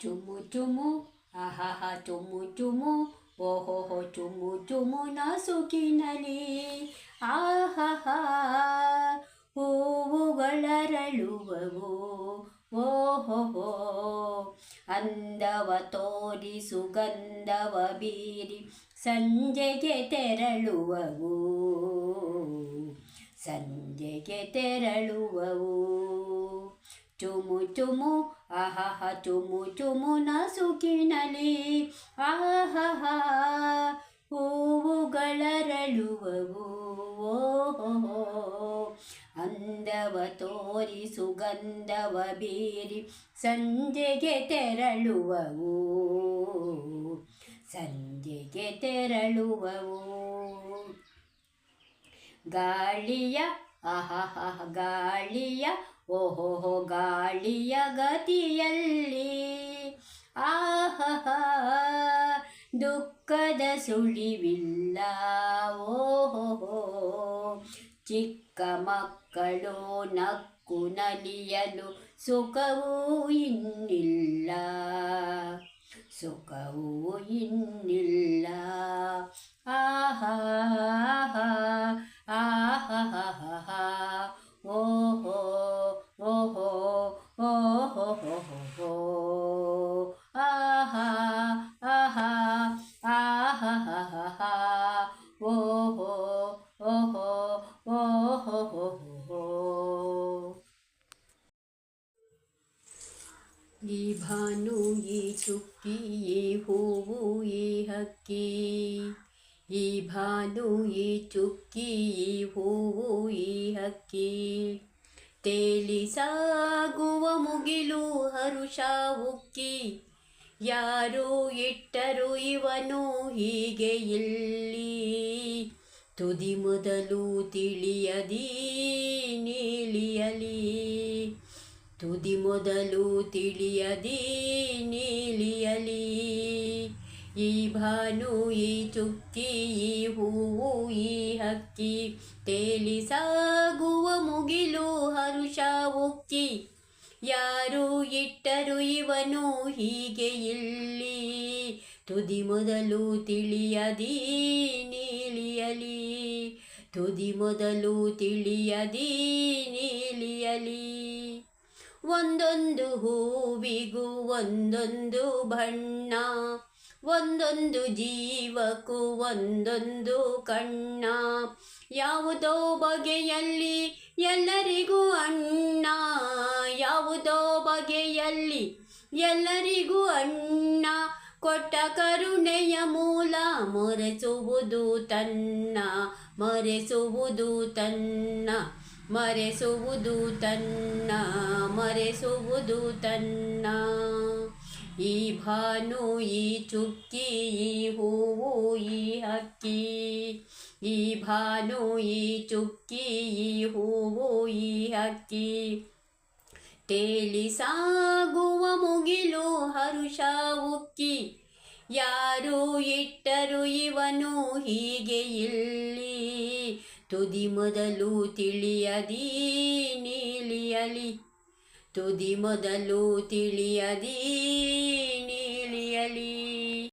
ಚುಮ್ಮು ಚುಮ್ಮು ಆಹಾಹ ಚುಮ್ಮು ಚುಮ್ಮು ಓಹೋಹೋ ಚುಮ್ಮು ಚುಮ್ಮು ನಾಸುಕಿನಲಿ ಆಹಾಹ ಹೂವುಗಳರಳುವವು ಓಹೋಹೋ ಅಂದವ ತೋರಿ ಸುಗಂಧವ ಬೀರಿ ಸಂಜೆಗೆ ತೆರಳುವವು ಸಂಜೆಗೆ ತೆರಳುವವು ಚುಮು ಚುಮು ಆಹಾಹ ಚುಮು ಚುಮು ನಾಸುಕಿನಲಿ ಆಹಾಹ ಹೂವುಗಳರಳುವವು ಓಹೋ ಅಂದವ ತೋರಿ ಸುಗಂಧವ ಬೀರಿ ಸಂಜೆಗೆ ತೆರಳುವವು ಸಂಜೆಗೆ ತೆರಳುವವು ಗಾಳಿಯ ಆಹಾಹ ಗಾಳಿಯ ಓಹೋಹೋ ಗಾಳಿಯ ಗತಿಯಲ್ಲಿ ಆಹಾಹ ದುಃಖದ ಸುಳಿವಿಲ್ಲ ಓಹೋಹೋ ಚಿಕ್ಕ ಮಕ್ಕಳು ನಕ್ಕು ನಲಿಯಲು ಸುಖವೂ ಇನ್ನಿಲ್ಲ ಸುಖವೂ ಇನ್ನಿಲ್ಲ ಆಹಾ ಆಹಾಹ ಓಹೋ ಓಹೋ ಓಹೋ ಹೋ ಆಹಾ ಆಹಾ ಆಹಾಹ ಓಹೋ ಓಹೋ ಓಹೋ ಹೋ ಈ ಭಾನು ಈ ಚುಕ್ಕಿ ಈ ಹೂವು ಈ ಹಕ್ಕಿ ಈ ಭಾನು ಈ ಚುಕ್ಕಿ ಈ ಹೂವು ಈ ಹಕ್ಕಿ ತೇಲಿ ಸಾಗುವ ಮುಗಿಲು ಹರುಷ ಉಕ್ಕಿ ಯಾರು ಇಟ್ಟರು ಇವನು ಹೀಗೆ ಇಲ್ಲಿ ತುದಿ ಮೊದಲು ತಿಳಿಯದಿ ನೀಲಿಯಲಿ ತುದಿ ಮೊದಲು ತಿಳಿಯದಿ ನೀಲಿಯಲಿ ಈ ಭಾನು ಈ ಚುಕ್ಕಿ ಈ ಹೂವು ಈ ಹಕ್ಕಿ ತೇಲಿ ಸಾಗುವ ಮುಗಿಲು ಹರುಷ ಉಕ್ಕಿ ಯಾರು ಇಟ್ಟರು ಇವನು ಹೀಗೆ ಇಲ್ಲಿ ತುದಿ ಮೊದಲು ತಿಳಿಯದಿ ನೀಲಿಯಲಿ ತುದಿ ಮೊದಲು ತಿಳಿಯದಿ ನೀಲಿಯಲಿ ಒಂದೊಂದು ಹೂವಿಗೂ ಒಂದೊಂದು ಬಣ್ಣ ಒಂದೊಂದು ಜೀವಕ್ಕೂ ಒಂದೊಂದು ಕಣ್ಣ ಯಾವುದೋ ಬಗೆಯಲ್ಲಿ ಎಲ್ಲರಿಗೂ ಅಣ್ಣ ಯಾವುದೋ ಬಗೆಯಲ್ಲಿ ಎಲ್ಲರಿಗೂ ಅಣ್ಣ ಕೊಟ್ಟ ಕರುಣೆಯ ಮೂಲ ಮರೆಸುವುದು ತನ್ನ ಮರೆಸುವುದು ತನ್ನ ಮರೆಸುವುದು ತನ್ನ ಮರೆಸುವುದು ತನ್ನ ಈ ಭಾನು ಈ ಚುಕ್ಕಿ ಈ ಹೂವು ಈ ಹಕ್ಕಿ ಈ ಭಾನು ಈ ಚುಕ್ಕಿ ಈ ಹೂವು ಈ ಹಕ್ಕಿ ತೇಲಿ ಸಾಗುವ ಮುಗಿಲು ಹರುಷ ಉಕ್ಕಿ ಯಾರು ಇಟ್ಟರು ಇವನು ಹೀಗೆ ಇಲ್ಲಿ ತುದಿ ಮೊದಲು ತಿಳಿಯದಿ ನೀಲಿಯಲಿ ತುದಿ ಮೊದಲು ತಿಳಿಯದಿ